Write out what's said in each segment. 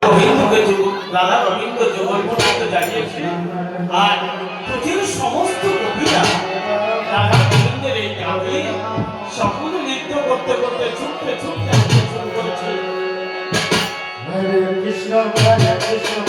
গোবিন্দকে রাধা গোবিন্দ যুগল পর্যন্ত জানিয়েছে। আর পৃথিবীর সমস্ত কবিরা রাধা গোবিন্দের এই গানে সকলে নৃত্য করতে করতে ছুটতে ছুটতে শুরু করেছে। হরে কৃষ্ণ হরে কৃষ্ণ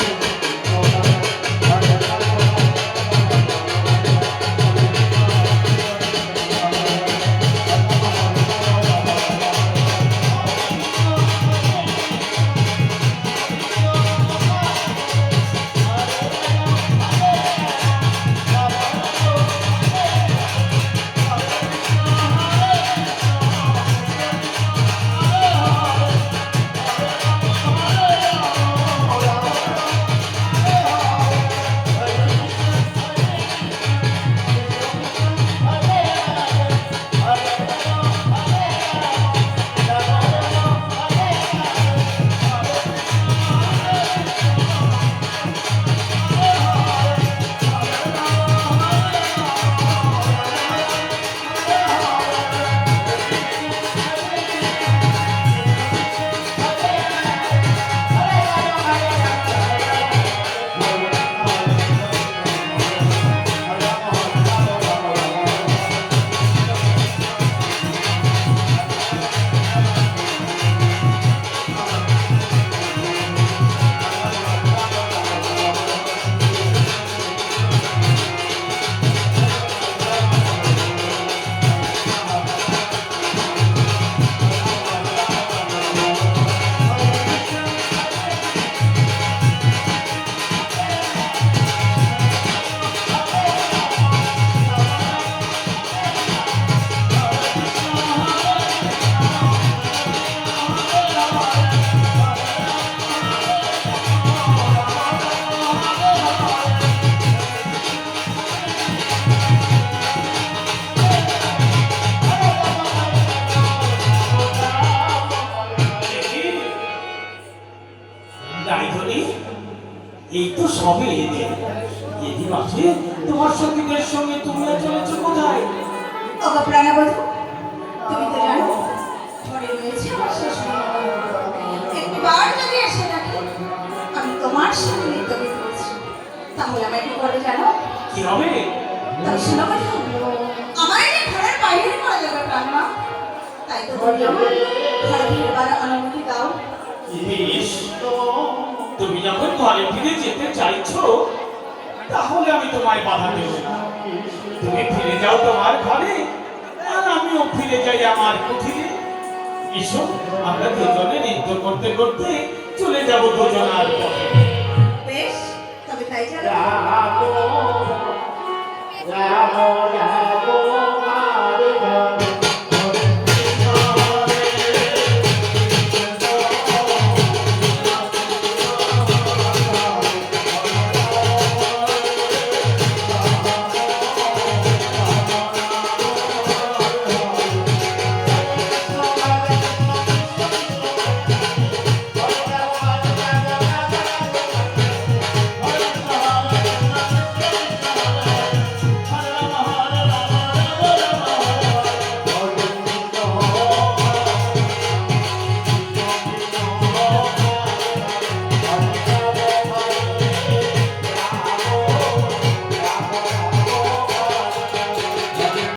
এই তো সবে এলে এদি মাঝে তোমার সঙ্গীতের সঙ্গে তুমিও চলেছো কোথায়? ওগো প্রাণবধূ, তুমি তো জানো ঘরে রয়েছে আমার শ্বশুর। একবার যদি এসে দেখে আমি তোমার সঙ্গে নৃত্য করছি, তাহলে আমার কি করে জানো? কি হবে? তবে শোনো কথা, আমার এই ঘরের বাইরে করা যাবে প্রাণমা। তাই তো বললাম ঘরে ফিরবার অনুমতি দাও। বেশ, তুমি যখন ঘরে ফিরে যেতে চাইছো তাহলে আমি তোমায় বাধা দেব না। তুমি ফিরে যাও তোমার ঘরে আর আমিও ফিরে যাই আমার কুঠিরে। এসো, আমরা দুজনে নৃত্য করতে করতে চলে যাব দুজনার পথে। বেশ, তবে তাই চলো।